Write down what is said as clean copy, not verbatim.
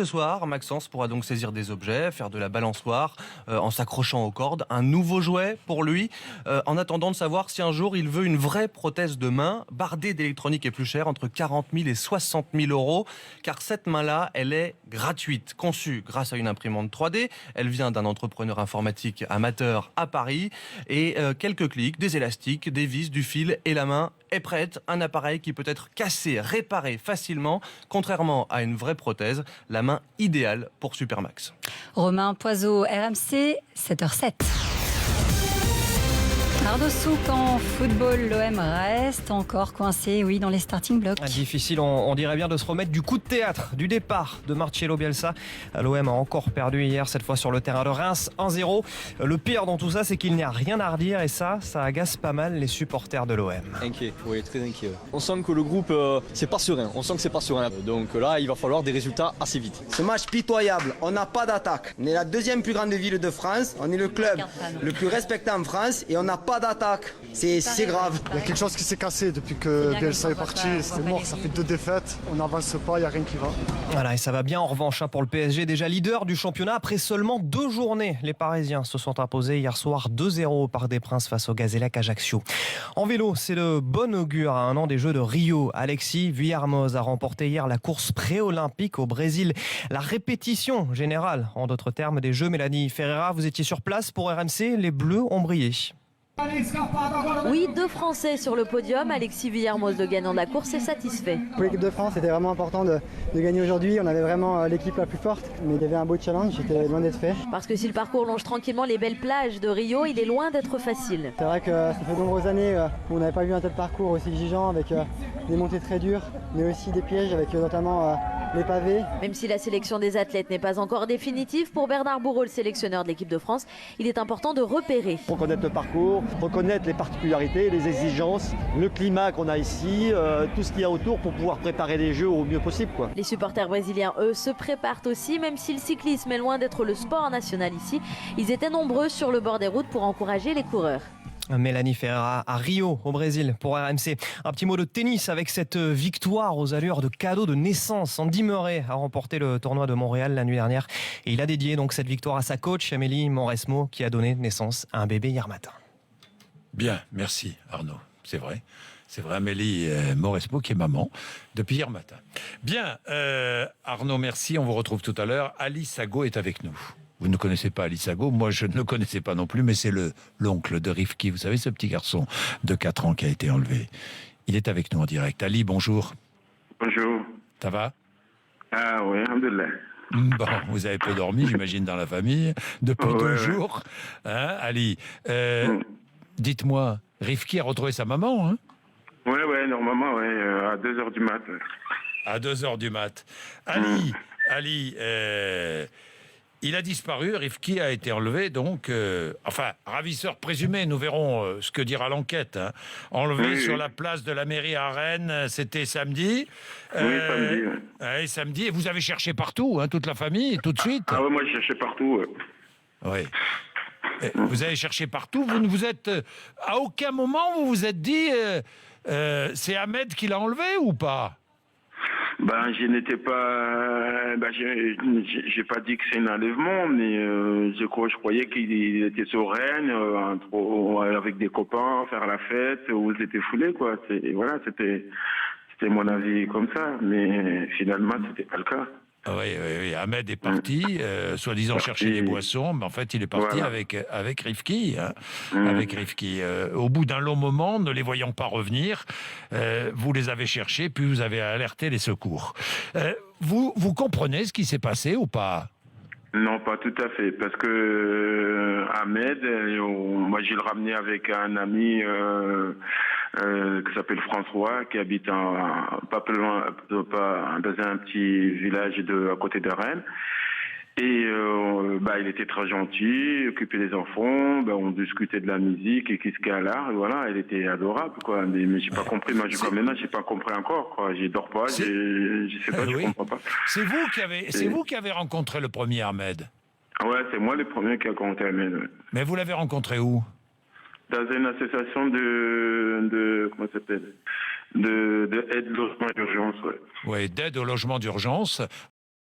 Ce soir, Maxence pourra donc saisir des objets, faire de la balançoire en s'accrochant aux cordes. Un nouveau jouet pour lui, en attendant de savoir si un jour il veut une vraie prothèse de main. Bardée d'électronique est plus chère, entre 40 000 et 60 000 euros. Car cette main-là, elle est gratuite. Conçue grâce à une imprimante 3D. Elle vient d'un entrepreneur informatique amateur à Paris. Et quelques clics, des élastiques, des vis, du fil et la main est prête. Un appareil qui peut être cassé, réparé facilement. Contrairement à une vraie prothèse, la main idéale pour Supermax. Romain Poiseau, RMC, 7h07. Arnaud Souk en football, l'OM reste encore coincé, oui, dans les starting blocks. Difficile, on dirait bien, de se remettre du coup de théâtre, du départ de Marcelo Bielsa. L'OM a encore perdu hier, cette fois sur le terrain de Reims, 1-0. Le pire dans tout ça, c'est qu'il n'y a rien à redire et ça agace pas mal les supporters de l'OM. Inquiet, oui, très inquiet. Ouais. On sent que le groupe, c'est pas serein. On sent que c'est pas serein. Donc là, il va falloir des résultats assez vite. Ce match pitoyable, on n'a pas d'attaque. On est la deuxième plus grande ville de France. On est le club le plus respecté en France et on n'a pas d'attaque. C'est grave. Il y a quelque chose qui s'est cassé depuis que Bielsa est parti. C'est mort, ça fait 2 défaites. On n'avance pas, il n'y a rien qui va. Voilà, et ça va bien en revanche pour le PSG, déjà leader du championnat après seulement 2 journées. Les Parisiens se sont imposés hier soir 2-0 au Parc des Princes face au Gazélec Ajaccio. En vélo, c'est le bon augure à un an des Jeux de Rio. Alexis Vuillermoz a remporté hier la course pré-olympique au Brésil. La répétition générale, en d'autres termes, des Jeux. Mélanie Ferreira, vous étiez sur place pour RMC. Les Bleus ont brillé. Oui, 2 Français sur le podium. Alexis Vuillermoz, le gagnant de la course, est satisfait. Pour l'équipe de France, c'était vraiment important de gagner aujourd'hui. On avait vraiment l'équipe la plus forte, mais il y avait un beau challenge, j'étais loin d'être fait. Parce que si le parcours longe tranquillement les belles plages de Rio, il est loin d'être facile. C'est vrai que ça fait de nombreuses années où on n'avait pas vu un tel parcours aussi exigeant, avec des montées très dures, mais aussi des pièges, avec notamment les pavés. Même si la sélection des athlètes n'est pas encore définitive, pour Bernard Bourreau, le sélectionneur de l'équipe de France, il est important de repérer. Pour connaître le parcours, reconnaître les particularités, les exigences, le climat qu'on a ici, tout ce qu'il y a autour pour pouvoir préparer les Jeux au mieux possible, quoi. Les supporters brésiliens, eux, se préparent aussi, même si le cyclisme est loin d'être le sport national ici. Ils étaient nombreux sur le bord des routes pour encourager les coureurs. Mélanie Ferreira à Rio, au Brésil, pour RMC. Un petit mot de tennis avec cette victoire aux allures de cadeau de naissance. Andy Murray a remporté le tournoi de Montréal la nuit dernière. Et il a dédié donc cette victoire à sa coach, Amélie Mauresmo, qui a donné naissance à un bébé hier matin. Bien, merci Arnaud, c'est vrai. C'est vrai, Amélie Mauresmo qui est maman depuis hier matin. Bien, Arnaud, merci. On vous retrouve tout à l'heure. Ali Sago est avec nous. Vous ne connaissez pas Ali Sago, moi je ne le connaissais pas non plus, mais c'est l'oncle de Rifki, vous savez, ce petit garçon de 4 ans qui a été enlevé. Il est avec nous en direct. Ali, bonjour. Bonjour. Ça va? Ah oui, alhamdoulilah. Bon, vous avez peu dormi, j'imagine, dans la famille, depuis 2 jours. Hein, Ali, dites-moi, Rifki a retrouvé sa maman, hein? Oui, normalement, à 2h du mat. À 2h du mat. Ali, il a disparu, Rifki a été enlevé, donc, ravisseur présumé, nous verrons ce que dira l'enquête. Hein. Enlevé sur la place de la mairie à Rennes, c'était samedi. Samedi. Samedi, et vous avez cherché partout, hein, toute la famille, tout de suite. Ah oui, moi je cherchais partout. Oui. Vous avez cherché partout, vous ne vous êtes... à aucun moment, vous vous êtes dit, c'est Ahmed qui l'a enlevé ou pas? Je n'étais pas... j'ai pas dit que c'est un enlèvement, mais je croyais qu'il était sur Rennes, avec des copains, faire la fête, où ils étaient foulés, quoi. C'était mon avis comme ça, mais finalement, c'était pas le cas. Oui, Ahmed est parti, soi-disant chercher des boissons, mais en fait il est parti avec Rifki. Hein, avec Rifki. Au bout d'un long moment, ne les voyant pas revenir, vous les avez cherchés, puis vous avez alerté les secours. Vous comprenez ce qui s'est passé ou pas? Non, pas tout à fait, parce que Ahmed, moi je le ramenais avec un ami qui s'appelle François, qui habite pas plus loin, dans un petit village à côté de Rennes. Et il était très gentil, occupé des enfants, on discutait de la musique et qu'est-ce qu'il y a là, et voilà, il était adorable, quoi. Mais j'ai pas compris, moi j'ai pas compris encore, quoi. Je dors pas, je sais pas, je comprends pas. C'est vous qui avez rencontré le premier Ahmed? Ouais, c'est moi le premier qui a rencontré Ahmed. Ouais. Mais vous l'avez rencontré où? Dans une association comment ça s'appelle, d'aide au logement d'urgence, ouais. Oui, d'aide au logement d'urgence.